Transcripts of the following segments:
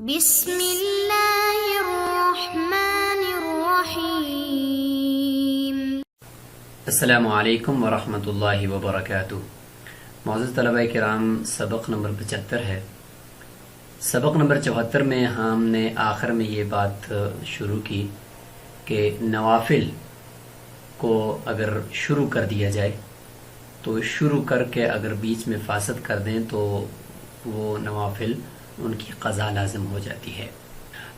بسم اللہ الرحمن الرحیم۔ السلام علیکم ورحمۃ اللہ وبرکاتہ۔ معزز طلبہ کرام، سبق نمبر 75 ہے۔ سبق نمبر 74 میں ہم نے آخر میں یہ بات شروع کی کہ نوافل کو اگر شروع کر دیا جائے تو شروع کر کے اگر بیچ میں فاسد کر دیں تو وہ نوافل ان کی قضا لازم ہو جاتی ہے۔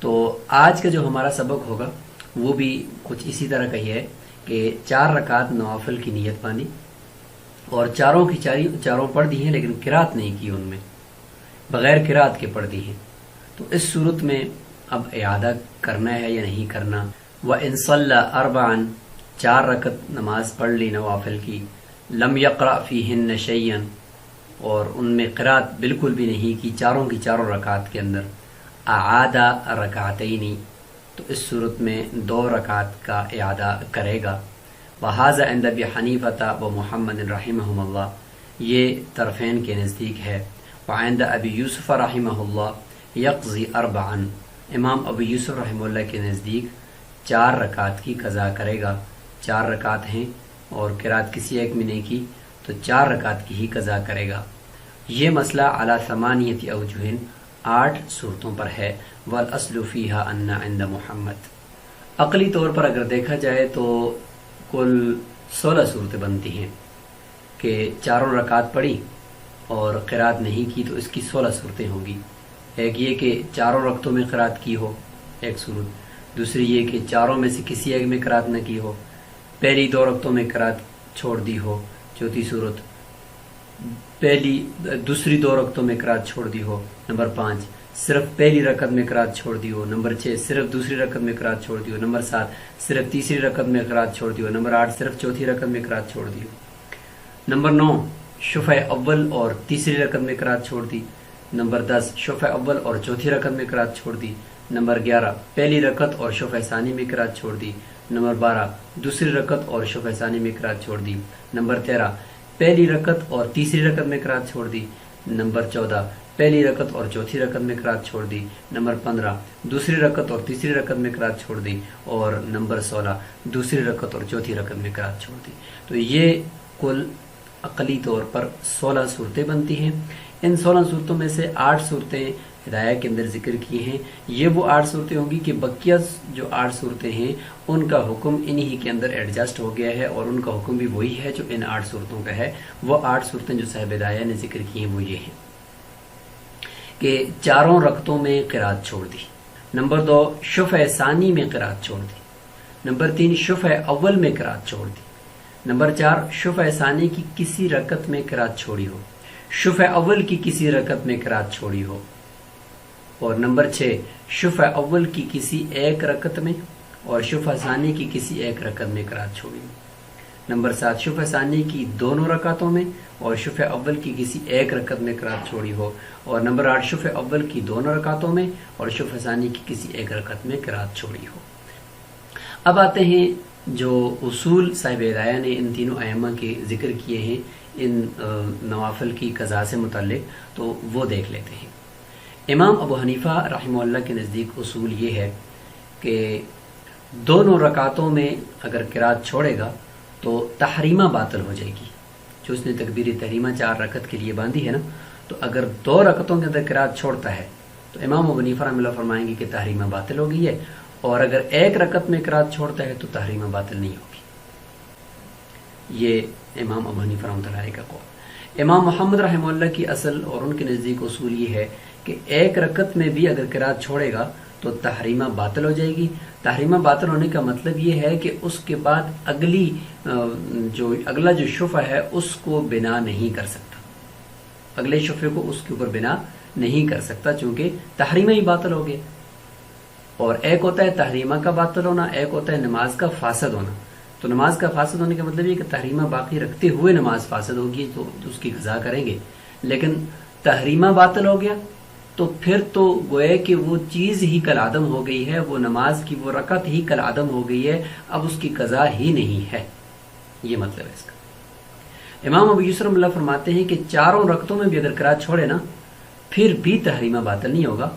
تو آج کا جو ہمارا سبق ہوگا وہ بھی کچھ اسی طرح کا ہی ہے کہ 4 رکعت نوافل کی نیت باندھی اور چاروں پڑھ دی ہیں، لیکن قرات نہیں کی، ان میں بغیر قرات کے پڑھ دی ہیں۔ تو اس صورت میں اب اعادہ کرنا ہے یا نہیں کرنا۔ وَإِن صَلَّى أَرْبَعًا 4 رکعت نماز پڑھ لی نوافل کی، لم یقرأ فیہن شیئا اور ان میں قرات بالکل بھی نہیں کی چاروں رکعات کے اندر، اعادہ رکعتین تو اس صورت میں 2 رکعت کا اعادہ کرے گا۔ وَهَذَا عِنْدَ أَبِي حَنِیفَةَ وَمُحَمَّدٍ رحمہم اللہ، یہ طرفین کے نزدیک ہے۔ وعند ابی یوسف رحمہ اللہ یقضی 4، امام ابو یوسف رحمہ اللہ کے نزدیک 4 رکعت کی قضا کرے گا۔ 4 رکعت ہیں اور قرات کسی ایک میں نہیں کی تو 4 رکعت کی ہی قضا کرے گا۔ یہ مسئلہ علی 8 اوجہ 8 صورتوں پر ہے۔ والاصل فیہا ان عند محمد، عقلی طور پر اگر دیکھا جائے تو کل 16 صورتیں بنتی ہیں کہ 4 رکعت پڑھی اور قرات نہیں کی تو اس کی 16 صورتیں ہوں گی۔ ایک یہ کہ 4 رکعتوں میں قرات کی ہو، ایک صورت۔ دوسری یہ کہ 4 میں سے کسی ایک میں قرات نہ کی ہو، پہلی 2 رکعتوں میں قرات چھوڑ دی ہو، چوتھی صورت۔ دوسری 2 رکعتوں میں قرات چھوڑ دی ہو، نمبر 5۔ صرف پہلی رکعت میں قرات چھوڑ دی ہو، نمبر 6۔ صرف دوسری رکعت میں قرات چھوڑ دی ہو، نمبر 7۔ صرف تیسری رکعت میں قرات چھوڑ دی ہو، نمبر 8۔ صرف چوتھی رکعت میں قرات چھوڑ دی ہو، نمبر 9۔ شفع اول اور تیسری رکعت میں قرات چھوڑ دی، نمبر 10۔ شفع اول اور چوتھی رکعت میں قرات چھوڑ دی، نمبر 11۔ پہلی رکعت اور شفع ثانی میں قرات چھوڑ دی، نمبر 12۔ دوسری رکعت اور شفع ثانی میں قرات چھوڑ دی، نمبر 13۔ پہلی رکعت اور تیسری رکعت میں قرات چھوڑ دی، نمبر 14۔ پہلی رکعت اور چوتھی رکعت میں قرات چھوڑ دی، نمبر 15۔ دوسری رکعت اور تیسری رکعت میں قرات چھوڑ دی، اور نمبر 16۔ دوسری رکعت اور چوتھی رکعت میں قرات چھوڑ دی۔ تو یہ کل عقلی طور پر 16 صورتیں بنتی ہیں۔ ان 16 صورتوں میں سے 8 صورتیں ہدایہ کے اندر ذکر کی ہیں۔ یہ وہ 8 صورتیں ہوں گی کہ بقیہ جو 8 صورتیں ہیں ان کا حکم انہی کے اندر ایڈجسٹ ہو گیا ہے، اور ان کا حکم بھی وہی ہے جو ان 8 صورتوں کا ہے۔ وہ 8 صورتیں جو صاحب ہدایہ نے ذکر کی ہیں وہ یہ ہیں کہ 4 رکعتوں میں قرات چھوڑ دی، نمبر 2 شفع ثانی میں قرات چھوڑ دی، نمبر 3 شفع اول میں قرات چھوڑ دی، نمبر 4 شفع ثانی کی کسی رکعت میں قرات چھوڑی ہو، شفع اول کی کسی رکعت میں قرات چھوڑی ہو، اور نمبر 6 شفع اول کی کسی ایک رکعت میں اور شفع ثانی کی کسی ایک رکعت میں قرات چھوڑی ہو، نمبر 7 شفع ثانی کی دونوں رکعتوں میں اور شفع اول کی کسی ایک رکعت میں قرات چھوڑی ہو، اور نمبر 8 شفع اول کی دونوں رکعتوں میں اور شفع ثانی کی کسی ایک رکعت میں قرات چھوڑی ہو۔ اب آتے ہیں جو اصول صاحب ہدایہ نے ان تینوں ائمہ کے ذکر کیے ہیں ان نوافل کی قضا سے متعلق، تو وہ دیکھ لیتے ہیں۔ امام ابو حنیفہ رحمہ اللہ کے نزدیک اصول یہ ہے کہ دونوں رکعتوں میں اگر قرات چھوڑے گا تو تحریمہ باطل ہو جائے گی۔ جو اس نے تکبیر تحریمہ 4 رکعت کے لیے باندھی ہے نا، تو اگر 2 رکعتوں کے اندر قرات چھوڑتا ہے تو امام ابو حنیفہ رحمہ اللہ فرمائیں گے کہ تحریمہ باطل ہو گئی ہے، اور اگر 1 رکعت میں قرات چھوڑتا ہے تو تحریمہ باطل نہیں ہوگی۔ یہ امام ابو حنیفہ رحمۃ اللہ علیہ کا قول۔ امام محمد رحمہ اللہ کی اصل اور ان کے نزدیک اصول یہ ہے کہ 1 رکعت میں بھی اگر قرات چھوڑے گا تو تحریمہ باطل ہو جائے گی۔ تحریمہ باطل ہونے کا مطلب یہ ہے کہ اس کے بعد اگلا جو شفع ہے اس کو بنا نہیں کر سکتا، اگلے شفع کو اس کے اوپر بنا نہیں کر سکتا، چونکہ تحریمہ ہی باطل ہو گیا۔ اور ایک ہوتا ہے تحریمہ کا باطل ہونا، ایک ہوتا ہے نماز کا فاسد ہونا۔ تو نماز کا فاسد ہونے کا مطلب یہ کہ تحریمہ باقی رکھتے ہوئے نماز فاسد ہوگی تو اس کی قضا کریں گے، لیکن تحریمہ باطل ہو گیا تو پھر تو گویا کہ وہ چیز ہی کل عدم ہو گئی ہے، وہ نماز کی وہ رکعت ہی کل عدم ہو گئی ہے، اب اس کی قضا ہی نہیں ہے۔ یہ مطلب ہے اس کا۔ امام ابو یوسف رحمہ اللہ فرماتے ہیں کہ 4 رکعتوں میں بھی اگر قرات چھوڑے نا پھر بھی تحریمہ باطل نہیں ہوگا،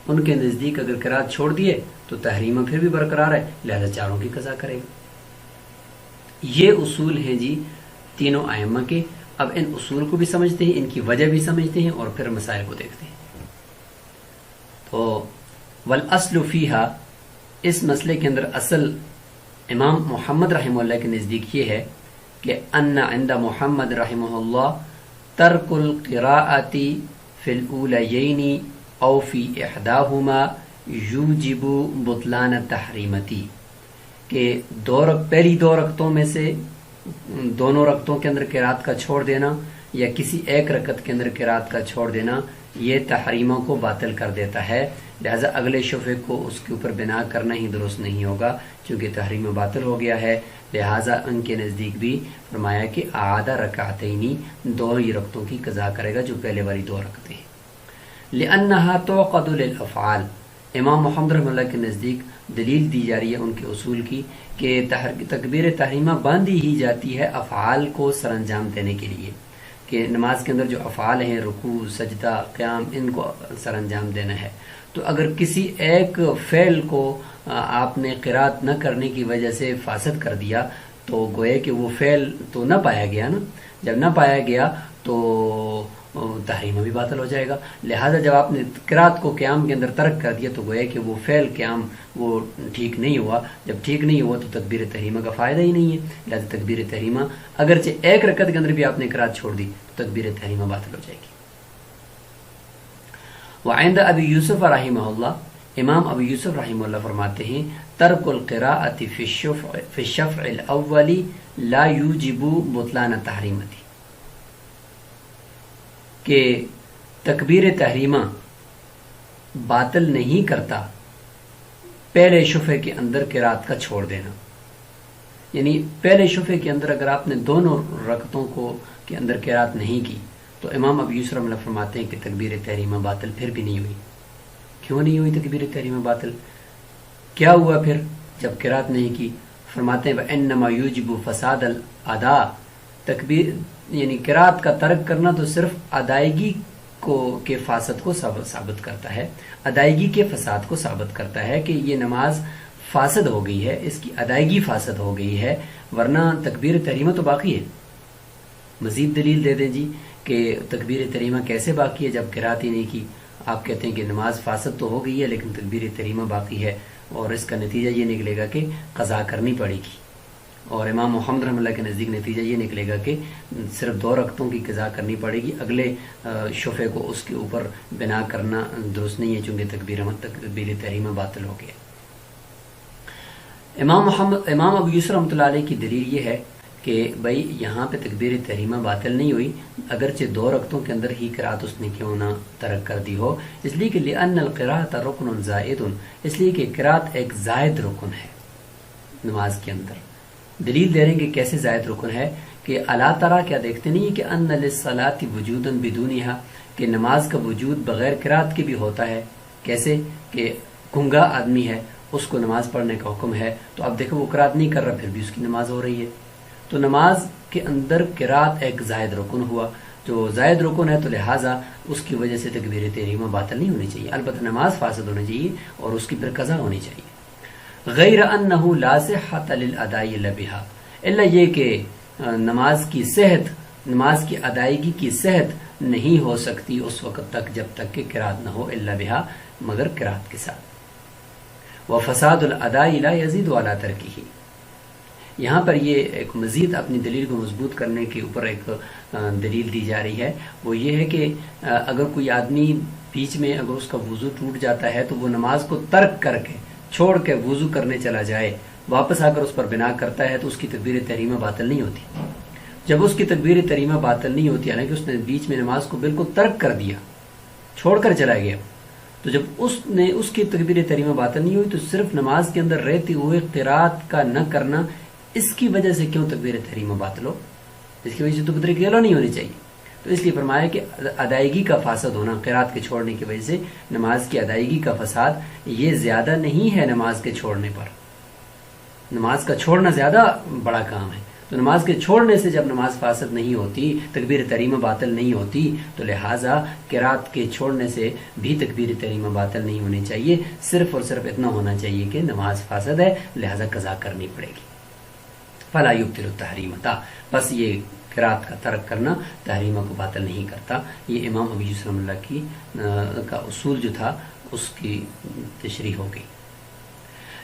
ان کے نزدیک اگر قرات چھوڑ دیے تو تحریمہ پھر بھی برقرار ہے، لہذا چاروں کی قضا کرے گا۔ یہ اصول ہیں جی تینوں ائمہ کے۔ اب ان اصول کو بھی سمجھتے ہیں، ان کی وجہ بھی سمجھتے ہیں، اور پھر مسائل کو دیکھتے ہیں۔ تو والاصل فیہا، اس مسئلے کے اندر اصل امام محمد رحمہ اللہ کے نزدیک یہ ہے کہ ان عند محمد رحمہ اللہ ترک القراءۃ فی الاولیین او فی احداہما یوجب بطلان التحریمتی، کہ پہلی دو رکعتوں میں سے دونوں رکعتوں کے اندر قرات کا چھوڑ دینا یا کسی ایک رکعت کے اندر قرات کا چھوڑ دینا یہ تحریموں کو باطل کر دیتا ہے، لہذا اگلے شفعے کو اس کے اوپر بنا کرنا ہی درست نہیں ہوگا، چونکہ تحریم باطل ہو گیا ہے۔ لہذا ان کے نزدیک بھی فرمایا کہ اعادہ رکعتینی، دو ہی رکعتوں کی قضا کرے گا جو پہلے والی دو رکعتیں ہیں۔ لأنہا توقد للافعال، امام محمد رحمہ اللہ کے نزدیک دلیل دی جا رہی ہے ان کے اصول کی کہ تکبیر تحریمہ باندھی ہی جاتی ہے افعال کو سر انجام دینے کے لیے، کہ نماز کے اندر جو افعال ہیں رکوع، سجدہ، قیام، ان کو سر انجام دینا ہے۔ تو اگر کسی ایک فعل کو آپ نے قرات نہ کرنے کی وجہ سے فاسد کر دیا تو گویا کہ وہ فعل تو نہ پایا گیا نا، جب نہ پایا گیا تو تحریمہ بھی باطل ہو جائے گا۔ لہذا جب آپ نے قرات کو قیام کے اندر ترک کر دیا تو گویا کہ وہ فعل قیام وہ ٹھیک نہیں ہوا، جب ٹھیک نہیں ہوا تو تکبیر تحریمہ کا فائدہ ہی نہیں ہے، لہذا تکبیر تحریمہ اگرچہ ایک رکعت کے اندر بھی آپ نے قرات چھوڑ دی تو تکبیر تحریمہ باطل ہو جائے گی۔ وعند ابی یوسف رحمہ اللہ، امام ابی یوسف رحمہ اللہ فرماتے ہیں ترک القراءۃ فی الشفع الاول لا یوجب بطلان التحریمۃ، کہ تکبیر تحریمہ باطل نہیں کرتا پہلے شفعے کے اندر قرات کا چھوڑ دینا، یعنی پہلے شفعے کے اندر اگر آپ نے دونوں رکعتوں کو کے اندر قرات نہیں کی تو امام ابو یوسف رحمہ اللہ فرماتے ہیں کہ تکبیر تحریمہ باطل پھر بھی نہیں ہوئی۔ کیوں نہیں ہوئی تکبیر تحریمہ باطل؟ کیا ہوا پھر جب قرات نہیں کی؟ فرماتے ہیں وَإِنَّمَا يُوجِبُ فَسَادَ الْأَدَاءِ، تکبیر یعنی قرات کا ترک کرنا تو صرف ادائیگی کے فاسد کو ثابت کرتا ہے، ادائیگی کے فساد کو ثابت کرتا ہے کہ یہ نماز فاسد ہو گئی ہے، اس کی ادائیگی فاسد ہو گئی ہے، ورنہ تکبیر تحریمہ تو باقی ہے۔ مزید دلیل دے دیں جی کہ تکبیر تحریمہ کیسے باقی ہے جب قرات ہی نہیں کی؟ آپ کہتے ہیں کہ نماز فاسد تو ہو گئی ہے لیکن تکبیر تحریمہ باقی ہے، اور اس کا نتیجہ یہ نکلے گا کہ قضا کرنی پڑے گی، اور امام محمد رحمہ اللہ کے نزدیک نتیجہ یہ نکلے گا کہ صرف دو رکعتوں کی قضا کرنی پڑے گی، اگلے شفعے کو اس کے اوپر بنا کرنا درست نہیں ہے، چونکہ تکبیر تحریمہ باطل ہو گیا۔ امام ابو یوسف رحمۃ اللہ علیہ کی دلیل یہ ہے کہ بھائی یہاں پہ تکبیر تحریمہ باطل نہیں ہوئی اگرچہ دو رکعتوں کے اندر ہی قرات اس نے کیوں نہ ترک کر دی ہو، اس لیے کہ لأن القراءۃ رکن زائد، اس لیے کہ قرات ایک زائد رکن ہے نماز کے اندر۔ دلیل دے رہے ہیں کہ کیسے زائد رکن ہے، کہ الا ترى، کیا دیکھتے نہیں کہ ان للصلاۃ وجودا بدونها، کہ نماز کا وجود بغیر قرات کے بھی ہوتا ہے۔ کیسے؟ کہ گنگا آدمی ہے، اس کو نماز پڑھنے کا حکم ہے، تو اب دیکھو وہ قرات نہیں کر رہا پھر بھی اس کی نماز ہو رہی ہے، تو نماز کے اندر قرات ایک زائد رکن ہوا، جو زائد رکن ہے تو لہٰذا اس کی وجہ سے تکبیر تحریمہ باطل نہیں ہونی چاہیے، البتہ نماز فاسد ہونی چاہیے اور اس کی پھر قضا ہونی چاہیے۔ غیر انہ لا صحۃ للاداء الا بها، الا یہ کہ نماز کی صحت، نماز کی ادائیگی کی صحت نہیں ہو سکتی اس وقت تک جب تک کہ قرات نہ ہو، الا بها، مگر قرات کے ساتھ۔ وفساد الاداء لا یزید علی ترکہ، یہاں پر یہ ایک مزید اپنی دلیل کو مضبوط کرنے کے اوپر ایک دلیل دی جا رہی ہے، وہ یہ ہے کہ اگر کوئی آدمی بیچ میں اگر اس کا وضو ٹوٹ جاتا ہے تو وہ نماز کو ترک کر کے چھوڑ کے وضو کرنے چلا جائے، واپس آ کر اس پر بنا کرتا ہے تو اس کی تکبیر تحریمہ باطل نہیں ہوتی۔ جب اس کی تکبیر تحریمہ باطل نہیں ہوتی، حالانکہ اس نے بیچ میں نماز کو بالکل ترک کر دیا، چھوڑ کر چلا گیا، تو جب اس کی تکبیر تحریمہ باطل نہیں ہوئی تو صرف نماز کے اندر رہتے ہوئے قرات کا نہ کرنا، اس کی وجہ سے کیوں تکبیر تحریمہ باطل ہو؟ اس کی وجہ سے تو تکبیر تحریمہ نہیں ہونی چاہیے۔ تو اس لیے فرمایا کہ ادائیگی کا فاسد ہونا قرات کے چھوڑنے کی وجہ سے، نماز کی ادائیگی کا فساد یہ زیادہ نہیں ہے نماز کے چھوڑنے پر، نماز کا چھوڑنا زیادہ بڑا کام ہے، تو نماز کے چھوڑنے سے جب نماز فاسد نہیں ہوتی، تکبیر تحریمہ باطل نہیں ہوتی، تو لہٰذا قرات کے چھوڑنے سے بھی تکبیر تحریمہ باطل نہیں ہونی چاہیے، صرف اور صرف اتنا ہونا چاہیے کہ نماز فاسد ہے لہٰذا قضا کرنی پڑے گی۔ فلا یبطل التحریمۃ، بس یہ قرات کا ترک کرنا تحریمہ کو باطل نہیں کرتا۔ یہ امام ابو یوسف رحمہ اللہ کی کا اصول جو تھا اس کی تشریح ہو گئی۔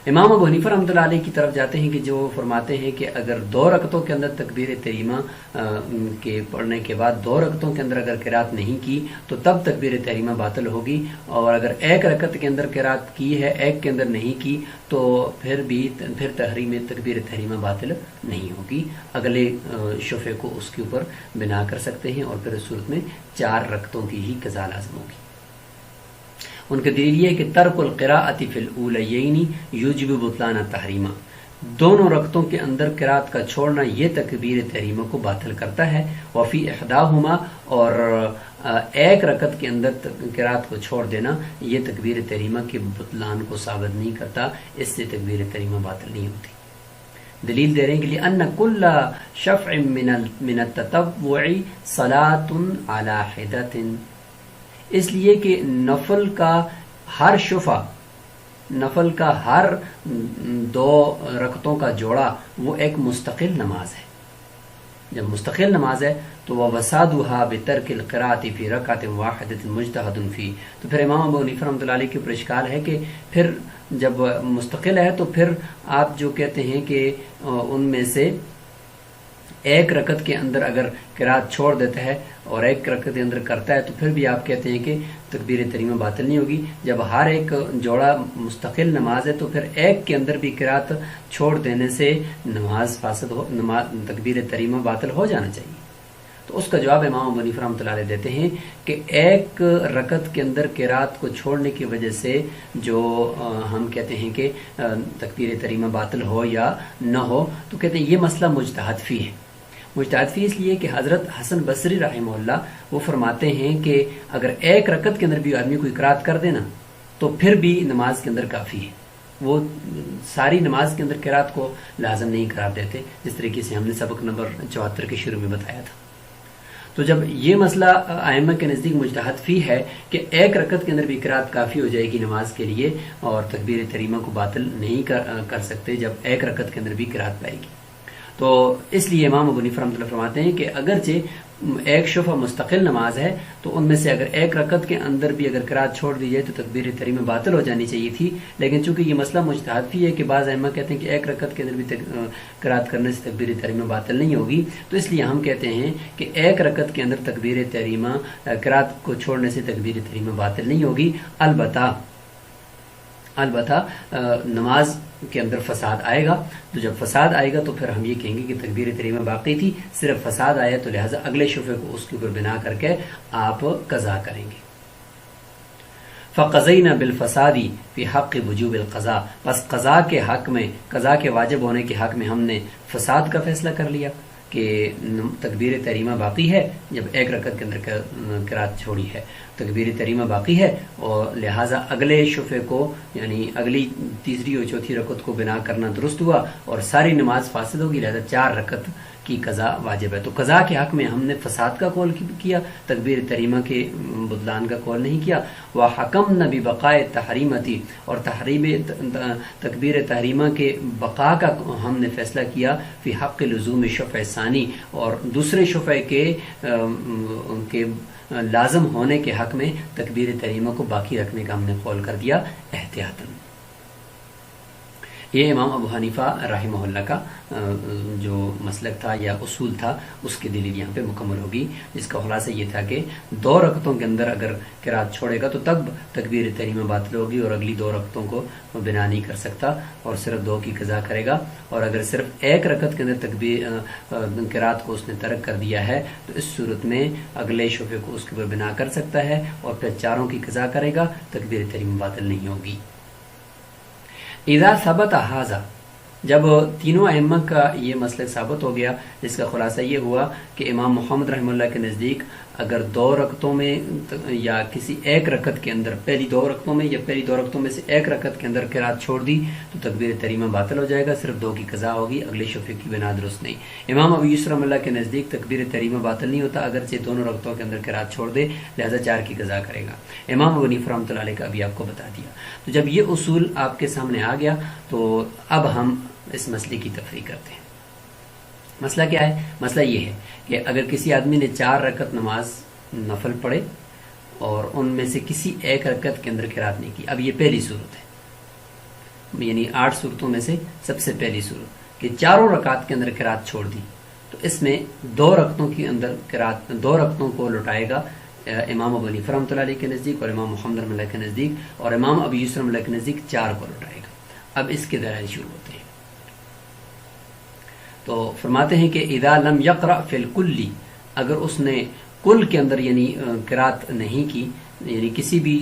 امام ابو حنیفہ رحمۃ اللہ علیہ کی طرف جاتے ہیں کہ جو فرماتے ہیں کہ اگر 2 رکعتوں کے اندر تکبیر تحریمہ کے پڑھنے کے بعد 2 رکعتوں کے اندر اگر قرات نہیں کی تو تب تکبیر تحریمہ باطل ہوگی، اور اگر 1 رکعت کے اندر قرات کی ہے 1 کے اندر نہیں کی تو پھر تکبیر تحریمہ باطل نہیں ہوگی، اگلے شفع کو اس کے اوپر بنا کر سکتے ہیں، اور پھر اس صورت میں 4 رکعتوں کی ہی قضا لازم ہوگی۔ ان کا دلیل یہ ہے کہ ترک القراءۃ فی الاولیین یوجب بطلان التحریمہ، دونوں رکعتوں کے اندر قرات کا چھوڑنا یہ تکبیر تحریمہ کو باطل کرتا ہے، وفی احداہما، اور 1 رکعت کے اندر قرات کو چھوڑ دینا یہ تکبیر تحریمہ کے بطلان کو ثابت نہیں کرتا، اس سے تکبیر تحریمہ باطل نہیں ہوتی۔ دلیل دے رہے ہیں کہ لأن کل شفع من التطوع صلاۃ علی حدۃ، اس لیے کہ نفل کا ہر شفع، نفل کا ہر 2 رکعتوں کا جوڑا وہ ایک مستقل نماز ہے۔ جب مستقل نماز ہے تو وہ وسادها بترک القراءۃ فی رکعۃ واحدۃ مجتہد فی، تو پھر امام ابو حنیفہ رحمۃ اللہ علیہ کے اوپر اشکال ہے کہ پھر جب مستقل ہے تو پھر آپ جو کہتے ہیں کہ ان میں سے 1 رکعت کے اندر اگر قرات چھوڑ دیتا ہے اور 1 رکعت کے اندر کرتا ہے تو پھر بھی آپ کہتے ہیں کہ تکبیر تحریمہ باطل نہیں ہوگی۔ جب ہر ایک جوڑا مستقل نماز ہے تو پھر 1 کے اندر بھی قرات چھوڑ دینے سے نماز فاسد ہو، تکبیر تحریمہ باطل ہو جانا چاہیے۔ تو اس کا جواب امام ابو حنیفہ رحمۃ اللہ علیہ دیتے ہیں کہ 1 رکعت کے اندر قرات کو چھوڑنے کی وجہ سے جو ہم کہتے ہیں کہ تکبیر تحریمہ باطل ہو یا نہ ہو، تو کہتے ہیں یہ مسئلہ مجتہد فی ہے۔ مجتہد فی اس لیے کہ حضرت حسن بصری رحمہ اللہ وہ فرماتے ہیں کہ اگر 1 رکعت کے اندر بھی آدمی کو قرات کر دینا تو پھر بھی نماز کے اندر کافی ہے، وہ ساری نماز کے اندر قرات کو لازم نہیں قرار دیتے، جس طریقے سے ہم نے سبق نمبر 74 کے شروع میں بتایا تھا۔ تو جب یہ مسئلہ ائمہ کے نزدیک مجتہد فی ہے کہ 1 رکعت کے اندر بھی قرات کافی ہو جائے گی نماز کے لیے، اور تکبیر تحریمہ کو باطل نہیں کر سکتے جب 1 رکعت کے اندر بھی قرات پائے گی، تو اس لیے امام ابو حنیفہ رحمۃ اللہ فرماتے ہیں کہ اگرچہ 1 شفع مستقل نماز ہے تو ان میں سے اگر 1 رکعت کے اندر بھی اگر قرات چھوڑ دی جائے تو تکبیر تحریمہ باطل ہو جانی چاہیے تھی، لیکن چونکہ یہ مسئلہ مجتہد فی ہے کہ بعض ائمہ کہتے ہیں کہ 1 رکعت کے اندر بھی قرات کرنے سے تکبیر تحریمہ باطل نہیں ہوگی، تو اس لیے ہم کہتے ہیں کہ 1 رکعت کے اندر تکبیر تحریمہ قرات کو چھوڑنے سے تکبیر تحریمہ باطل نہیں ہوگی، البتہ نماز کے اندر فساد آئے گا، تو جب فساد آئے گا تو پھر ہم یہ کہیں گے کہ تکبیر تحریمہ باقی تھی، صرف فساد آیا تو لہٰذا اگلے شفع کو اس کے اوپر بنا کر کے آپ قضا کریں گے۔ فَقَضَيْنَا بِالْفَسَادِ فِي حَقِّ وُجُوبِ الْقَضَاءِ، بس قضا کے حق میں، قضا کے واجب ہونے کے حق میں ہم نے فساد کا فیصلہ کر لیا کہ تکبیر تحریمہ باقی ہے، جب 1 رکعت کے اندر قرات چھوڑی ہے تکبیر تحریمہ باقی ہے، اور لہٰذا اگلے شفع کو یعنی اگلی 3 اور 4 رکعت کو بنا کرنا درست ہوا، اور ساری نماز فاسد ہوگی، لہٰذا 4 رکعت کی قضا واجب ہے۔ تو قضا کے حق میں ہم نے فساد کا قول کیا، تکبیر تحریمہ کے بطلان کا قول نہیں کیا۔ وَحَكَمْنَا بِبَقَاءِ التَّحْرِيمَةِ، اور تکبیر تحریمہ کے بقا کا ہم نے فیصلہ کیا، فی حق لزوم شفع ثانی، اور دوسرے شفع کے لازم ہونے کے حق میں تکبیر تحریمہ کو باقی رکھنے کا ہم نے قول کر دیا احتیاطاً۔ یہ امام ابو حنیفہ رحمہ اللہ کا جو مسلک تھا یا اصول تھا اس کی دلیل یہاں پہ مکمل ہوگی، جس کا خلاصہ یہ تھا کہ 2 رکعتوں کے اندر اگر قرات چھوڑے گا تو تب تکبیر تحریمہ باطل ہوگی، اور اگلی 2 رکعتوں کو بنا نہیں کر سکتا اور صرف 2 کی قضا کرے گا، اور اگر صرف 1 رکعت کے اندر قرات کو اس نے ترک کر دیا ہے تو اس صورت میں اگلے شفع کو اس کے اوپر بنا کر سکتا ہے اور پھر 4 کی قضا کرے گا، تکبیر تحریمہ باطل نہیں ہوگی۔ اذا ثبت هذا، جب تینوں ائمہ کا یہ مسئلہ ثابت ہو گیا، جس کا خلاصہ یہ ہوا کہ امام محمد رحمہ اللہ کے نزدیک اگر 2 رکعتوں میں یا کسی ایک رکعت کے اندر پہلی 2 رکعتوں میں یا پہلی 2 رکعتوں میں سے ایک رکعت کے اندر قرات چھوڑ دی تو تکبیر تحریمہ باطل ہو جائے گا، صرف 2 کی قضا ہوگی، اگلے شفع کی بنا درست نہیں۔ امام ابو یوسف رحمہ اللہ کے نزدیک تکبیر تحریمہ باطل نہیں ہوتا اگرچہ دونوں رکعتوں کے اندر قرات چھوڑ دے، لہذا 4 کی قضا کرے گا۔ امام ابو حنیفہ رحمۃ اللہ علیہ کا ابھی آپ کو بتا دیا۔ تو جب یہ اصول آپ کے سامنے آ گیا تو اب ہم اس مسئلے کی تفریح کرتے ہیں۔ مسئلہ کیا ہے؟ مسئلہ یہ ہے کہ اگر کسی آدمی نے 4 رکعت نماز نفل پڑھے اور ان میں سے کسی ایک رکعت کے اندر قرات نہیں کی، اب یہ پہلی صورت ہے، یعنی 8 صورتوں میں سے سب سے پہلی صورت کہ 4 رکعت کے اندر قرات چھوڑ دی، تو اس میں 2 رکعتوں کے اندر قرات 2 رکعتوں کو لوٹائے گا امام ابو حنیفہ رحمۃ اللہ علیہ کے نزدیک اور امام محمد رحمۃ اللہ کے نزدیک، اور امام ابو یوسف رحمۃ اللہ کے نزدیک 4 کو لوٹائے گا۔ اب اس کے دلائل شروع ہوتے ہیں۔ تو فرماتے ہیں کہ اذا لم یقرأ فی الکل، اگر اس نے کل کے اندر یعنی قرات نہیں کی، یعنی کسی بھی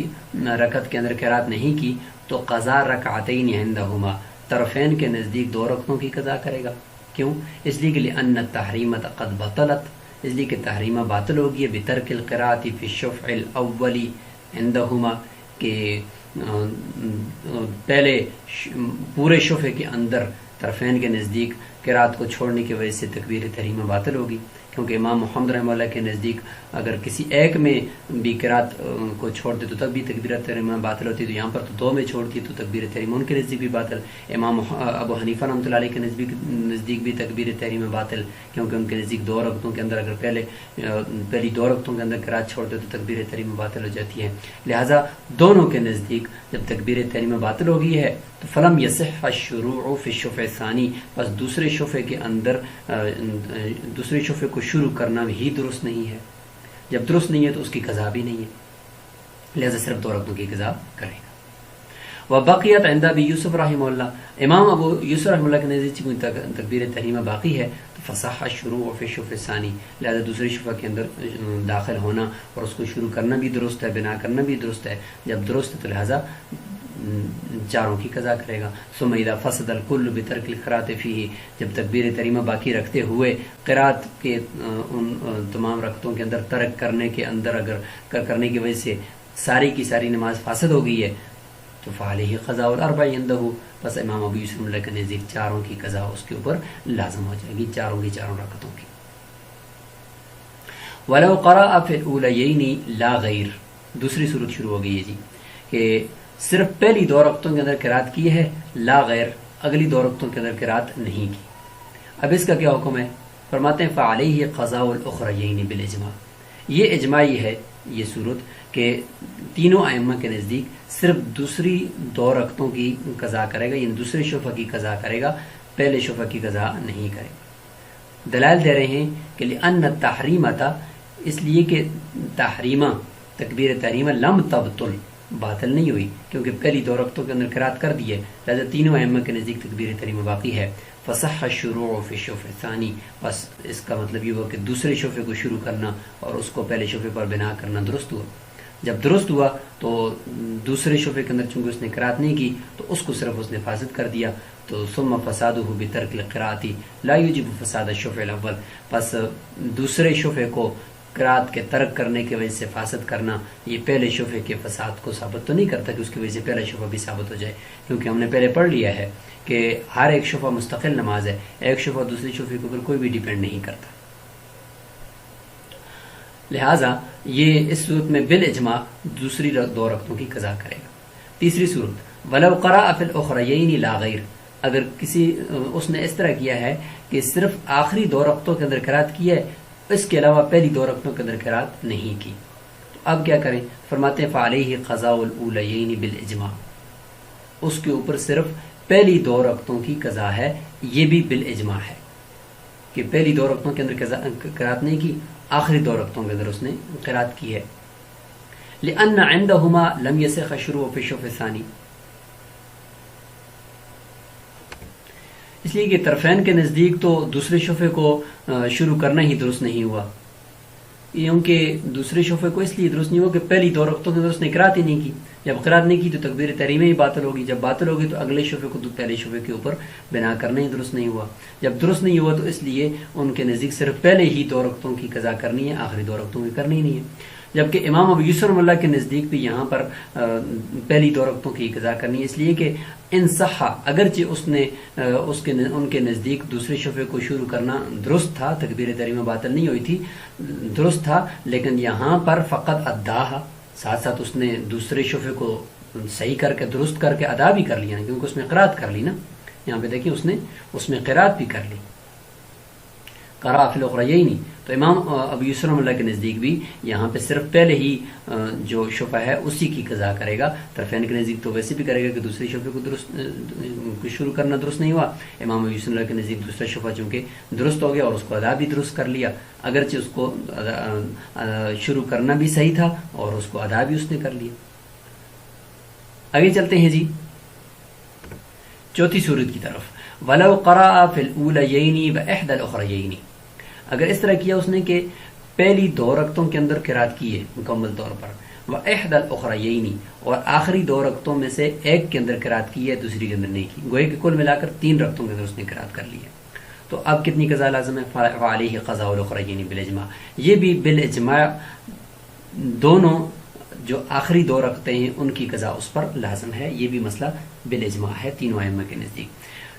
رکعت کے اندر قرات نہیں کی، تو قضا رکعتین عندہما، طرفین کے نزدیک 2 رکعتوں کی قضا کرے گا۔ کیوں؟ اس لیے کہ لأن التحریمۃ قد بطلت، اس لیے کہ تحریمہ باطل ہوگی بترک القراءۃ فی الشفع الاول عندہما، کہ پہلے پورے شفع کے اندر طرفین کے نزدیک قرات کو چھوڑنے کی وجہ سے تکبیر تحریمہ باطل ہوگی، کیونکہ امام محمد رحمہ اللہ کے نزدیک اگر کسی ایک میں بھی قرات کو چھوڑ دے تو تب بھی تکبیر تحریمہ باطل ہوتی، تو یہاں پر تو 2 میں چھوڑ دی تو تکبیر تحریمہ ان کے نزدیک بھی باطل۔ امام ابو حنیفہ رحمۃ اللہ علیہ کے نزدیک بھی تکبیر تحریمہ باطل، کیونکہ ان کے نزدیک 2 رکعتوں کے اندر اگر پہلی 2 رکعتوں کے اندر قرات چھوڑ دے تو تکبیر تحریمہ باطل ہو جاتی ہے۔ لہٰذا دونوں کے نزدیک جب تکبیر تحریمہ باطل ہو گئی ہے تو فلم یصح الشروع فی الشفع الثانی، بس دوسرے شفع کے اندر دوسرے شفع کو شروع کرنا ہی درست نہیں ہے۔ جب درست نہیں ہے تو اس کی قضا بھی نہیں ہے، لہذا صرف 2 رکعتوں کی قضا کرے گا۔ وبقیت عند ابی یوسف رحمہ اللہ، امام ابو یوسف رحمہ اللہ کے نزدیک کوئی تکبیر تحریمہ باقی ہے تو فصح الشروع فی الشفع الثانی، لہذا دوسرے شفع کے اندر داخل ہونا اور اس کو شروع کرنا بھی درست ہے، بنا کرنا بھی درست ہے۔ جب درست ہے تو لہذا 4 کی قضا کرے گا۔ ثم اذا فسد الکل بترک القراءۃ فیہ، جب تکبیر تحریمہ باقی رکھتے ہوئے قرات کے ان تمام رکعتوں کے اندر ترک کرنے کے اندر اگر کرنے کی وجہ سے ساری کی ساری نماز فاسد ہو گئی ہے تو فعلیہ قضاء الاربع عندہ، بس امام ابو یوسف اللہ کے نزدیک 4 کی قضا اس کے اوپر لازم ہو جائے گی، 4 کی 4 رکعتوں کی۔ ولو قرأ فی الاولیین لا غیر، دوسری صورت شروع ہو گئی ہے جی، کہ صرف پہلی 2 رکعتوں کے اندر قرات کی ہے، لا غیر، اگلی 2 رکعتوں کے اندر قرات نہیں کی۔ اب اس کا کیا حکم ہے؟ فرماتے ہیں فعلیہ قضاء الاخریین بالاجماع، یہ اجماعی ہے یہ صورت کہ تینوں ائمہ کے نزدیک صرف دوسری 2 رکعتوں کی قضا کرے گا، یعنی دوسرے شفع کی قضا کرے گا، پہلے شفع کی قضا نہیں کرے گا۔ دلائل دے رہے ہیں کہ لأن التحریمۃ، اس لیے کہ تحریمہ تکبیر تحریمہ لم تبطل، باطل نہیں ہوئی، کیونکہ پہلی 2 رکعتوں کے اندر قرات کر دی ہے، لہذا تینوں ائمہ کے نزدیک تکبیر تحریمہ باقی ہے۔ فصح الشروع فی الشفع الثانی، بس اس کا مطلب یہ ہوا کہ دوسرے شفع کو شروع کرنا اور اس کو پہلے شفع پر بنا کرنا درست ہوا۔ جب درست ہوا تو دوسرے شفع کے اندر چونکہ اس نے قرات نہیں کی تو اس کو صرف اس نے فاسد کر دیا، تو ثم فسادہ بترک القراءۃ لا یوجب فساد الشفع الاول، پس دوسرے شفع کو قرات کے ترک کرنے کی وجہ سے فاسد کرنا یہ پہلے شفع کے فساد کو ثابت تو نہیں کرتا کہ اس کی وجہ سے پہلا شفع بھی ثابت ہو جائے، کیونکہ ہم نے پہلے پڑھ لیا ہے کہ ہر ایک شفع مستقل نماز ہے، ایک شفع دوسری شفع کے اوپر کوئی بھی ڈیپینڈ نہیں کرتا۔ لہٰذا یہ اس صورت میں بالاجماع دوسری 2 رکعتوں کی قضا کرے گا۔ تیسری صورت ولو قرأ فی الاخریین لا غیر، اگر اس نے اس طرح کیا ہے کہ صرف آخری 2 رکعتوں کے اندر قرات کی ہے، اس کے علاوہ پہلی 2 رکعتوں کے اندر قرات نہیں کی، تو اب کیا کریں؟ فرماتے ہیں فعلیہ قضاء الاولیین بالاجماع، اس کے اوپر صرف پہلی 2 رکعتوں کی قضا ہے، یہ بھی بالاجماع ہے کہ پہلی 2 رکعتوں کے اندر قرات نہیں کی، آخری 2 رکعتوں کے اندر اس نے قرات کی ہے۔ لأن عندہما لم یصح الشروع فی الشفع الثانی، اس لیے کہ طرفین کے نزدیک تو دوسرے شفع کو شروع کرنا ہی درست نہیں ہوا، کیونکہ دوسرے شفے کو اس لیے درست نہیں ہوا کہ پہلی 2 رکعتوں کے اندر اس نے قرات ہی نہیں کی. جب قرات نہیں کی تو تکبیر تحریمہ ہی باطل ہوگی. جب باطل ہوگی تو اگلے شفے کو پہلے شفے کے اوپر بنا کرنا ہی درست نہیں ہوا. جب درست نہیں ہوا تو اس لیے ان کے نزدیک صرف پہلے ہی 2 رکعتوں کی قضا کرنی ہے, آخری 2 رکعتوں کی کرنی نہیں ہے. جبکہ امام ابو یوسف رحمہ اللہ کے نزدیک بھی یہاں پر پہلی 2 رکعتوں کی قضا کرنی ہے, اس لیے کہ ان صحا, اگرچہ اس نے ان کے نزدیک دوسرے شفے کو شروع کرنا درست تھا, تکبیر تحریمہ باطل نہیں ہوئی تھی, درست تھا, لیکن یہاں پر فقط اداہا, ساتھ ساتھ اس نے دوسرے شفے کو صحیح کر کے درست کر کے ادا بھی کر لیا, کیونکہ اس میں قرات کر لی نا. یہاں پہ دیکھیں اس نے اس میں قرات بھی کر لی, قرأ فی الاخریین. تو امام ابو یوسف رحمہ اللہ کے نزدیک بھی یہاں پہ صرف پہلے ہی جو شفع ہے اسی کی قضا کرے گا. طرفین کے نزدیک تو ویسے بھی کرے گا کہ دوسرے شفے کو شروع کرنا درست نہیں ہوا. امام ابو یوسف رحمہ اللہ کے نزدیک دوسرا شفع چونکہ درست ہو گیا اور اس کو ادا بھی درست کر لیا, اگرچہ اس کو شروع کرنا بھی صحیح تھا اور اس کو ادا بھی اس نے کر لیا. آگے چلتے ہیں جی چوتھی صورت کی طرف. وَلَوْ قَرَأَ فِي الْأُولَيَيْنِ وَإِحْدَى الْأُخْرَيَيْنِ. اگر اس طرح کیا اس نے کہ پہلی 2 رکعتوں کے اندر قرات کی ہے مکمل طور پر, وَإِحْدَى الْأُخْرَيَيْنِ, اور آخری 2 رکعتوں میں سے ایک کے اندر قرات کی ہے دوسری کے اندر نہیں کی, گویا کہ کل ملا کر 3 رکعتوں کے اندر اس نے قرات کر لی ہے. تو اب کتنی قضا لازم ہے؟ فَعَلَيْهِ قَضَاءُ الْأُخْرَيَيْنِ بِالْإِجْمَاعِ. یہ بھی بالاجماع دونوں جو آخری 2 رکعتیں ہیں ان کی قضا اس پر لازم ہے. یہ بھی مسئلہ بالاجماع ہے تینوں ائمہ کے نزدیک.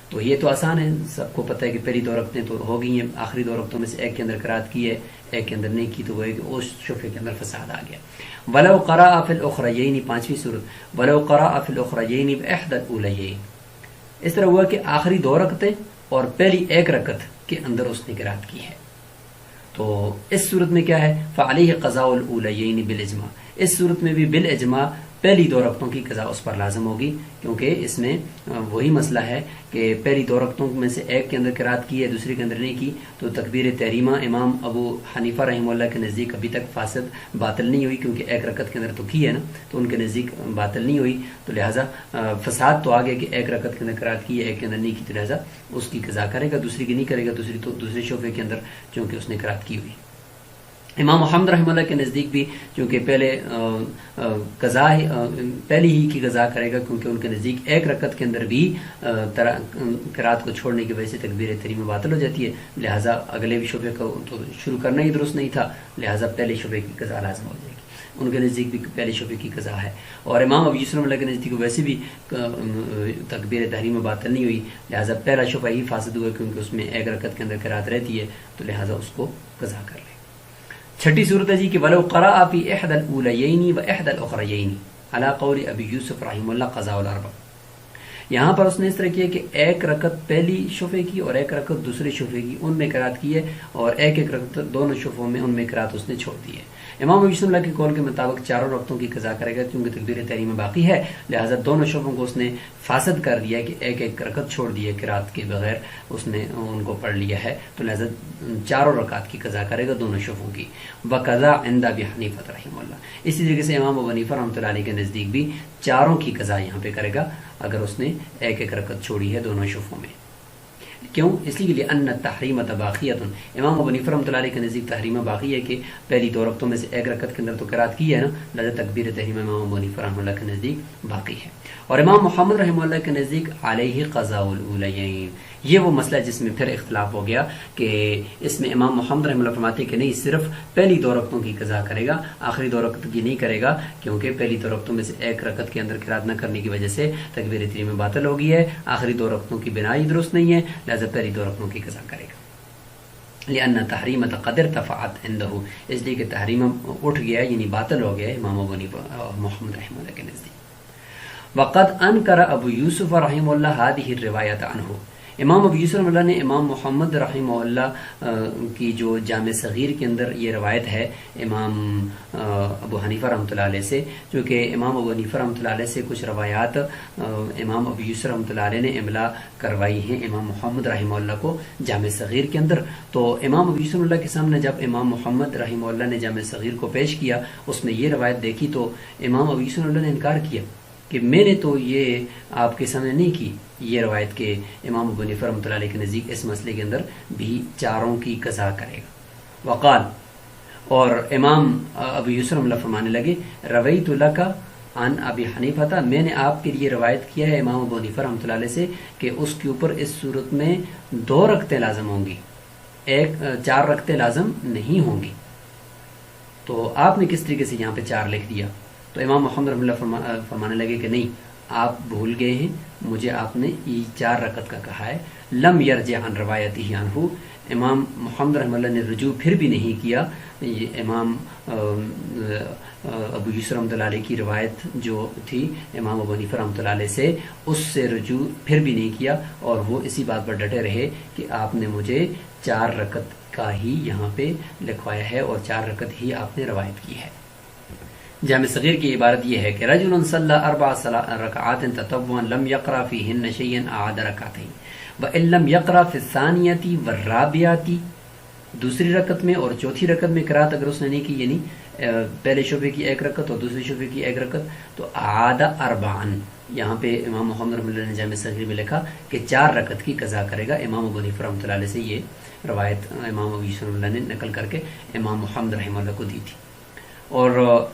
تو یہ تو آسان ہے, سب کو پتہ ہے کہ پہلی 2 رکعتیں تو ہو گئی ہیں, آخری 2 رکعتوں میں سے ایک کے اندر قرات کی ہے ایک کے اندر نہیں کی, تو وہ ہے کہ اس شفے کے اندر فساد آ گیا. وَلَوْ قَرَأَ فِي الْأُخْرَيَيْنِ, 5ویں صورت, وَلَوْ قَرَأَ فِي الْأُخْرَيَيْنِ بِإِحْدَى الْأُولَيَيْنِ. اس طرح ہوا کہ آخری 2 رکعتیں اور پہلی 1 رکعت کے اندر اس نے قرات کی ہے. تو اس صورت میں کیا ہے؟ فَعَلَيْهِ قَضَاءُ الْأُولَيَيْنِ بِالْإِجْمَاعِ. اس صورت میں بھی بالاجماع پہلی 2 رکعتوں کی قضا اس پر لازم ہوگی, کیونکہ اس میں وہی مسئلہ ہے کہ پہلی 2 رکعتوں میں سے ایک کے اندر قرات کی ہے دوسری کے اندر نہیں کی. تو تکبیر تحریمہ امام ابو حنیفہ رحمہ اللہ کے نزدیک ابھی تک فاسد باطل نہیں ہوئی, کیونکہ 1 رکعت کے اندر تو کی ہے نا, تو ان کے نزدیک باطل نہیں ہوئی. تو لہٰذا فساد تو آ گیا کہ 1 رکعت کے اندر قرات کی ہے ایک کے اندر نہیں کی, تو لہٰذا اس کی قضا کرے گا, دوسری کی نہیں کرے گا, دوسری تو دوسرے شعبے کے اندر چونکہ اس نے قرات کی ہوئی. امام محمد رحمہ اللہ کے نزدیک بھی چونکہ پہلے قضا پہلی ہی کی قضا کرے گا, کیونکہ ان کے نزدیک 1 رکعت کے اندر بھی قرات کو چھوڑنے کی وجہ سے تکبیر تحریمہ باطل ہو جاتی ہے, لہٰذا اگلے شعبے کو تو شروع کرنا ہی درست نہیں تھا, لہٰذا پہلے شعبے کی قضا لازم ہو جائے گی. ان کے نزدیک بھی پہلے شعبے کی قضا ہے. اور امام ابو یوسف رحمہ اللہ کے نزدیک ویسے بھی تکبیر تحریمہ باطل نہیں ہوئی, لہٰذا پہلا شعبہ ہی فاسد ہوا, کیونکہ اس میں 1 رکعت کے اندر قرات رہتی ہے, تو لہٰذا اس کو قضا کر لے. چھٹی صورت ہے جی کہ وَلَوْ قَرَأَ فِي إِحْدَى الْأُولَيَيْنِ وَإِحْدَى الْأُخْرَيَيْنِ عَلَى قَوْلِ أَبِي يُوسُف رحمہ اللہ قَضَاءُ الْأَرْبَعِ. یہاں پر اس نے اس طرح کیا کہ 1 رکعت پہلی شفے کی اور 1 رکعت دوسرے شفے کی, ان میں قرات کی ہے, اور 1 رکعت دونوں شفوں میں ان میں قرات اس نے چھوڑ دی ہے. امام ابو یوسف اللہ کے قول کے مطابق 4 رکعتوں کی قضا کرے گا, کیونکہ تکبیر تحریمہ باقی ہے, لہٰذا دونوں شفوں کو اس نے فاسد کر دیا کہ 1 رکعت چھوڑ دی ہے قرات کے بغیر اس نے ان کو پڑھ لیا ہے, تو لہٰذا 4 رکعت کی قضا کرے گا دونوں شفوں کی. وقضا عند ابی حنیفہ رحمہ اللہ. اسی طریقے سے امام ابو حنیفہ رحمۃ اللہ علیہ کے نزدیک بھی 4 کی قضا یہاں پہ کرے گا اگر اس نے 1 رکعت چھوڑی ہے دونوں شفوں میں. کیوں؟ اس لیے ان التحریمۃ باقیۃ. امام ابو حنیفہ رحمۃ اللہ علیہ کے نزدیک تحریمہ باقی ہے کہ پہلی 2 رکعتوں میں سے 1 رکعت کے اندر تو قرات کی ہے نا, لہذا تکبیر تحریمہ امام ابو حنیفہ رحمۃ اللہ کے نزدیک باقی ہے. اور امام محمد رحمہ اللہ کے نزدیک علیہ قضاء الاولیین. یہ وہ مسئلہ جس میں پھر اختلاف ہو گیا کہ اس میں امام محمد رحمہ اللہ فرماتے کہ نہیں, صرف پہلی 2 رکعتوں کی قضا کرے گا, آخری 2 رکعت کی نہیں کرے گا, کیونکہ پہلی 2 رکعتوں میں سے 1 رکعت کے اندر قرات نہ کرنے کی وجہ سے تکبیر تحریمہ باطل ہو گئی ہے, آخری 2 رکعتوں کی بنا ہی درست نہیں ہے, لہذا پہلی 2 رکعتوں کی قضا کرے گا. لأن تحریمۃ قد ارتفعت عنده, اس لیے کہ تحریم اٹھ گیا یعنی باطل ہو گیا امام ابو حنیفہ محمد رحمہ اللہ کے نزدیک. وقد انکر ابو یوسف رحمہ اللہ هذه الروایت عنہ. امام ابو یوسف رحمہ اللہ نے امام محمد رحمہ اللہ کی جو جامع صغیر کے اندر یہ روایت ہے امام ابو حنیفہ رحمۃ اللہ علیہ سے, چونکہ امام ابو حنیفہ رحمۃ اللہ علیہ سے کچھ روایات امام ابو یوسف رحمۃ اللہ علیہ نے املا کروائی ہیں امام محمد رحمہ اللہ کو جامع صغیر کے اندر. تو امام ابو یوسف رحمہ اللہ کے سامنے جب امام محمد رحمہ اللہ نے جامع صغیر کو پیش کیا, اس میں یہ روایت دیکھی, تو امام ابو یوسف رحمہ اللہ نے انکار کیا کہ میں نے تو یہ آپ کے سامنے نہیں کی یہ روایت کہ امام ابو حنیفہ رحمۃ اللہ علیہ کے نزدیک اس مسئلے کے اندر بھی 4 کی قضا کرے گا. وقال, اور امام ابو یوسف رحمہ اللہ فرمانے لگے رویت لک عن ابی حنیفہ تھا، میں نے آپ کے لیے روایت کیا ہے امام ابو حنیفہ رحمۃ اللہ علیہ سے کہ اس کے اوپر اس صورت میں 2 رکعتیں لازم ہوں گی، 4 رکعتیں لازم نہیں ہوں گی. تو آپ نے کس طریقے سے یہاں پہ 4 لکھ دیا؟ تو امام محمد رحمہ اللہ فرمانے لگے کہ نہیں، آپ بھول گئے ہیں، مجھے آپ نے یہ 4 رکعت کا کہا ہے. لم یرجع عن روایتہ عنہ، امام محمد رحمہ اللہ نے رجوع پھر بھی نہیں کیا یہ امام ابو یوسف رحمۃ اللہ علیہ کی روایت جو تھی امام ابو حنیفہ رحمۃ اللہ علیہ سے، اس سے رجوع پھر بھی نہیں کیا، اور وہ اسی بات پر ڈٹے رہے کہ آپ نے مجھے 4 رکعت کا ہی یہاں پہ لکھوایا ہے اور 4 رکعت ہی آپ نے روایت کی ہے. جامع صغیر کی عبارت یہ ہے کہ رجل صلی 4 رکعات تطوعا لم یقرأ فیہن شیئا اعاد رکعتین وان لم یقرأ فی الثانیۃ والرابعۃ، دوسری رکعت میں اور چوتھی رکعت میں قرات اگر اس نے نہیں کی، یعنی پہلے شعبے کی 1 رکعت اور دوسری شعبے کی 1 رکعت، تو اعاد 4. یہاں پہ امام محمد رحمۃ اللہ نے جامع صغیر میں لکھا کہ 4 رکعت کی قضا کرے گا. امام ابو حنیفہ رحمۃ اللہ علیہ سے یہ روایت امام ابو یوسف رحمۃ اللہ نے نقل کر کے امام محمد رحمہ اللہ کو دی تھی. اور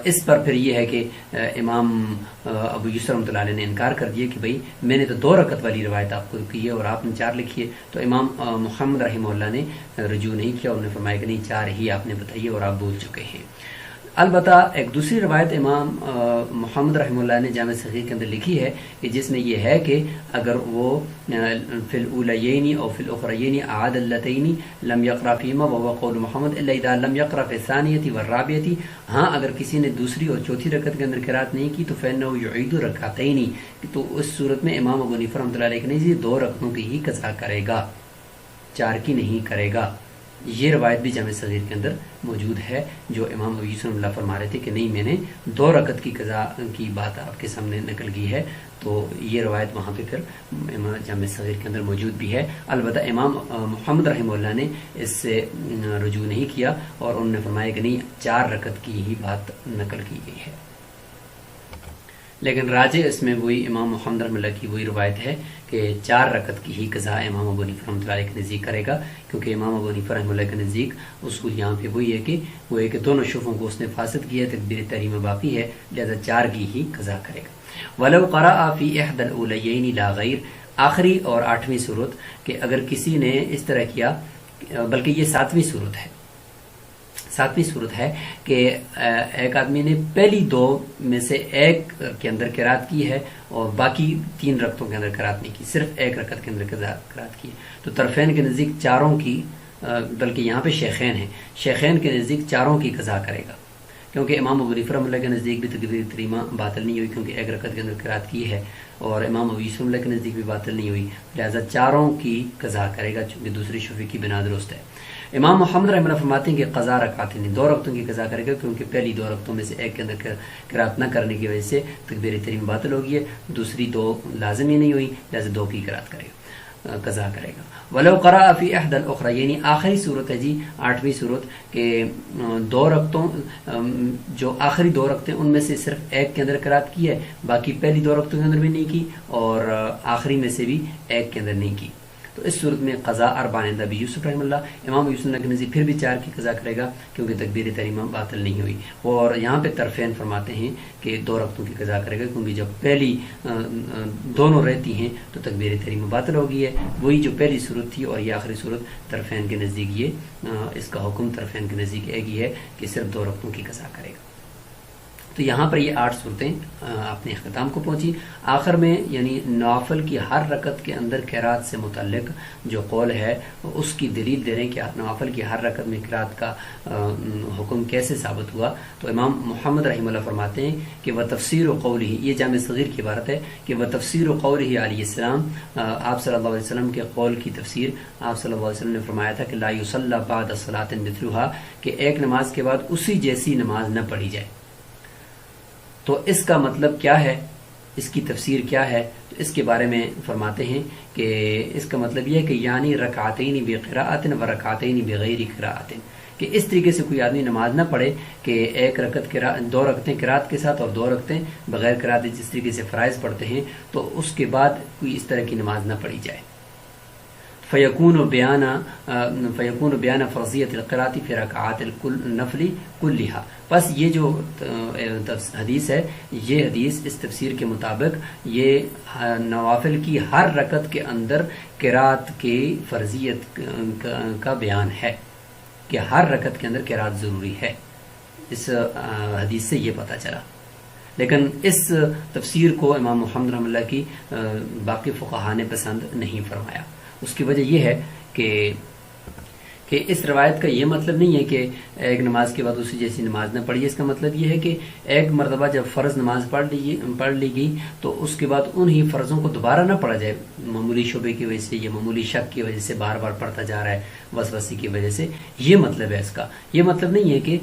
اس پر پھر یہ ہے کہ امام ابو یوسف رحمۃ اللہ علیہ نے انکار کر دیا کہ بھئی میں نے تو 2 رکعت والی روایت آپ کو کی ہے اور آپ نے 4 لکھی ہے. تو امام محمد رحمہ اللہ نے رجوع نہیں کیا، انہوں نے فرمایا کہ نہیں 4 ہی آپ نے بتائی ہے اور آپ بول چکے ہیں. البتہ ایک دوسری روایت امام محمد رحمہ اللہ نے جامع صغیر کے اندر لکھی ہے کہ جس میں یہ ہے کہ اگر وہ فی الاولین او فی الاخرین اعاد اللتین لم یقرأ فیما وهو قول محمد الا اذا لم یقرأ فی الثانیۃ والرابعۃ، ہاں اگر کسی نے دوسری اور چوتھی رکعت کے اندر قرات نہیں کی تو فإنه یعید رکعتین، تو اس صورت میں امام ابو حنیفہ رحمۃ اللہ علیہ نے 2 رکعتوں کی ہی قضا کرے گا، 4 کی نہیں کرے گا. یہ روایت بھی جامع صغیر کے اندر موجود ہے جو امام ابو یوسف اللہ فرما رہے تھے کہ نہیں میں نے 2 رکعت کی قضا کی بات آپ کے سامنے نقل کی ہے. تو یہ روایت وہاں پہ پھر جامع صغیر کے اندر موجود بھی ہے. البتہ امام محمد رحمہ اللہ نے اس سے رجوع نہیں کیا اور انہوں نے فرمایا کہ نہیں 4 رکعت کی ہی بات نقل کی گئی ہے. لیکن راجح اس میں وہی امام محمد رحمہ اللہ کی وہی روایت ہے کہ 4 رکعت کی ہی قضا امام ابو حنیفہ رحمۃ اللہ علیہ کے نزدیک کرے گا، کیونکہ امام ابو حنیفہ رحمۃ اللہ کے نزدیک اصول یہاں پہ وہی ہے کہ وہ ایک دونوں شعبوں کو اس نے فاسد کیا ہے، تکبیر تحریمہ باقی ہے، لہذا 4 کی ہی قضا کرے گا. وَلَوْ قَرَأَ فِي إِحْدَى الْأُولَيَيْنِ لَا غَيْرٍ، آخری اور 8ویں صورت کہ اگر کسی نے اس طرح کیا، بلکہ یہ 7ویں صورت ہے، 7ویں صورت ہے کہ ایک آدمی نے پہلی 2 میں سے 1 کے اندر قرات کی ہے اور باقی 3 رکعتوں کے اندر قرات نہیں کی، صرف 1 رکعت کے اندر قرات کی، تو طرفین کے نزدیک 4 کی، بلکہ یہاں پہ شیخین ہیں، شیخین کے نزدیک 4 کی قضا کرے گا، کیونکہ امام ابو حنیفہ رحمۃ اللہ کے نزدیک بھی تکبیر تحریمہ باطل نہیں ہوئی کیونکہ 1 رکعت کے اندر قرات کی ہے، اور امام ابو یوسف اللہ کے نزدیک بھی باطل نہیں ہوئی، لہذا 4 کی قضا کرے گا چونکہ دوسری شفیع کی بنا درست ہے. امام محمد رحمہ اللہ فرماتے ہیں کہ قضا رکعتین، 2 رکعتوں کی قضا کرے گا کیونکہ پہلی 2 رکعتوں میں سے 1 کے اندر قرات نہ کرنے کی وجہ سے تکبیر تحریم باطل ہو گئی ہے، دوسری 2 لازم ہی نہیں ہوئی، لہذا 2 کی قرات کرے گا، قضا کرے گا. وَلَوْ قَرَأَ فِي إِحْدَى الْأُخْرَيَيْنِ، آخری صورت ہے جی 8ویں صورت کہ 2 رکعتوں، جو آخری 2 رکعتیں ان میں سے صرف 1 کے اندر قرات کی ہے، باقی پہلی 2 رکعتوں کے اندر بھی نہیں کی اور آخری میں سے بھی 1 کے اندر نہیں کی، تو اس صورت میں قضا 4 عند ابی یوسف رحمہ اللہ، امام یوسف اللہ کے نزدیک پھر بھی 4 کی قضا کرے گا کیونکہ تکبیر تحریمہ باطل نہیں ہوئی. اور یہاں پہ طرفین فرماتے ہیں کہ 2 رکعتوں کی قضا کرے گا کیونکہ جب پہلی دونوں رہتی ہیں تو تکبیر تحریمہ باطل ہو گئی ہے، وہی جو پہلی صورت تھی اور یہ آخری صورت طرفین کے نزدیک یہ اس کا حکم طرفین کے نزدیک ایک ہی ہے کہ صرف 2 رکعتوں کی قضا کرے گا. تو یہاں پر یہ 8 صورتیں اپنے اختتام کو پہنچی. آخر میں یعنی نوافل کی ہر رکعت کے اندر قرات سے متعلق جو قول ہے اس کی دلیل دے رہے ہیں کہ نوافل کی ہر رکعت میں قرات کا حکم کیسے ثابت ہوا. تو امام محمد رحمہ اللہ فرماتے ہیں کہ وہ تفسیر و قول ہی، یہ جامع صغیر کی عبارت ہے کہ وہ تفسیر و قول ہی علیہ السلام، آپ صلی اللہ علیہ وسلم کے قول کی تفسیر آپ صلی اللہ علیہ وسلم نے فرمایا تھا کہ لا یصلی بعد صلاۃ مثلھا، کہ ایک نماز کے بعد اسی جیسی نماز نہ پڑھی جائے. تو اس کا مطلب کیا ہے، اس کی تفسیر کیا ہے؟ تو اس کے بارے میں فرماتے ہیں کہ اس کا مطلب یہ ہے کہ یعنی رکعتین بقراءۃ و رکعتین بغیر قراءۃ، کہ اس طریقے سے کوئی آدمی نماز نہ پڑھے کہ 1 رکعت 2 رکعتیں قراءت کے ساتھ اور 2 رکعتیں بغیر قراءت، جس طریقے سے فرائض پڑھتے ہیں تو اس کے بعد کوئی اس طرح کی نماز نہ پڑھی جائے. فیکون بیان فرضیت القراءۃ فی رکعات النفل کلھا. بس یہ جو حدیث ہے، یہ حدیث اس تفسیر کے مطابق یہ نوافل کی ہر رکعت کے اندر قراءت کی فرضیت کا بیان ہے کہ ہر رکعت کے اندر قراءت ضروری ہے. اس حدیث سے یہ پتہ چلا. لیکن اس تفسیر کو امام محمد رحمۃ اللہ کی باقی فقہا نے پسند نہیں فرمایا. اس کی وجہ یہ ہے کہ اس روایت کا یہ مطلب نہیں ہے کہ ایک نماز کے بعد اسی جیسی نماز نہ پڑھیے. اس کا مطلب یہ ہے کہ ایک مرتبہ جب فرض نماز پڑھ لی گئی تو اس کے بعد انہی فرضوں کو دوبارہ نہ پڑھا جائے معمولی شبے کی وجہ سے یا معمولی شک کی وجہ سے بار بار پڑھتا جا رہا ہے وسوسے کی وجہ سے. یہ مطلب ہے اس کا. یہ مطلب نہیں ہے کہ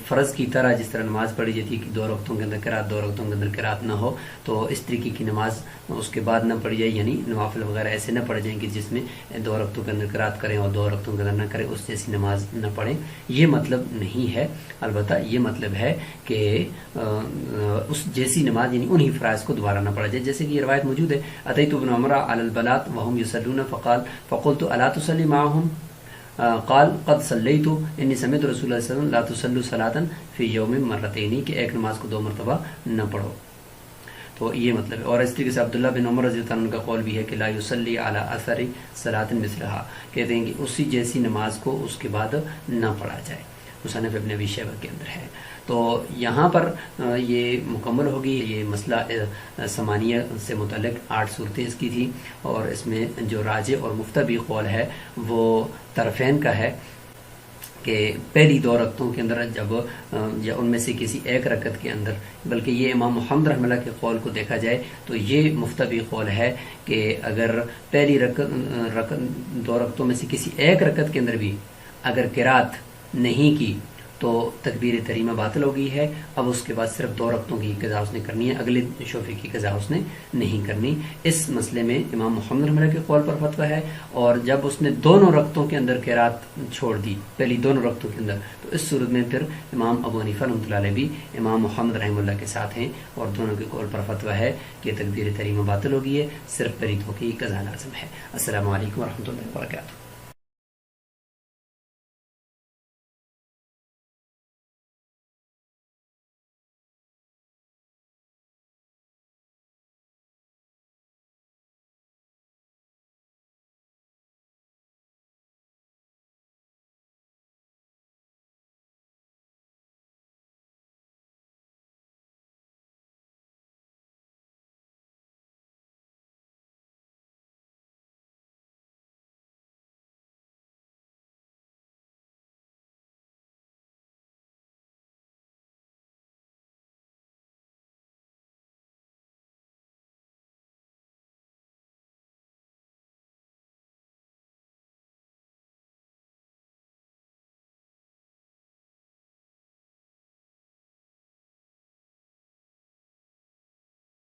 فرض کی طرح جس طرح نماز پڑھی جاتی ہے کہ 2 رکعتوں کے اندر قرات 2 رکعتوں کے اندر قرات نہ ہو تو اس طریقے کی نماز اس کے بعد نہ پڑھی جائے. یعنی نوافل وغیرہ ایسے نہ پڑھ جائیں کہ جس میں 2 رکعتوں کے اندر قرات کریں اور 2 رکعتوں کے اندر نہ کریں، اس جیسی نماز نہ پڑھیں. یہ مطلب نہیں ہے. البتہ یہ مطلب ہے کہ اس جیسی نماز یعنی انہی فرائض کو دوبارہ نہ پڑھا جائے. جیسے کہ یہ روایت موجود ہے، اتیت ابن عمر علی البلاط وهم يصلون فقلت الا تصلي معهم قال قد صلیت انی سمعت رسول اللہ صلی اللہ علیہ وسلم لا تصلوا صلاة فی یوم مرتین، کہ ایک نماز کو 2 مرتبہ نہ پڑھو. تو یہ مطلب ہے. اور اس طریقے سے عبداللہ بن عمر رضی اللہ عنہ کا قول بھی ہے کہ لا یصلی علی اثر صلاۃ مثلها، کہتے ہیں کہ اسی جیسی نماز کو اس کے بعد نہ پڑھا جائے. مصنف ابن ابی شیبہ کے اندر ہے. تو یہاں پر یہ مکمل ہوگی. یہ مسئلہ ثمانیہ سے متعلق 8 صورتیں اس کی تھی، اور اس میں جو راجح اور مفتبی قول ہے وہ طرفین کا ہے کہ پہلی 2 رکعتوں کے اندر جب یا ان میں سے کسی ایک رکعت کے اندر، بلکہ یہ امام محمد رحمہ اللہ کے قول کو دیکھا جائے تو یہ مفتبی قول ہے کہ اگر پہلی 2 رکعتوں میں سے کسی ایک رکعت کے اندر بھی اگر قرات نہیں کی تو تکبیر تحریمہ باطل ہو گئی ہے. اب اس کے بعد صرف 2 رکعتوں کی قضا اس نے کرنی ہے، اگلے شعبے کی قضا اس نے نہیں کرنی. اس مسئلے میں امام محمد رحمہ اللہ کے قول پر فتویٰ ہے. اور جب اس نے دونوں رکعتوں کے اندر قرات چھوڑ دی، پہلی دونوں رکعتوں کے اندر، تو اس صورت میں پھر امام ابو حنیفہ رحمۃ اللہ علیہ بھی امام محمد رحمہ اللہ کے ساتھ ہیں، اور دونوں کے قول پر فتویٰ ہے کہ تکبیر تحریمہ باطل ہو گئی ہے، صرف پہلی 2 کی قضا لازم ہے. السلام علیکم ورحمۃ اللہ وبرکاتہ.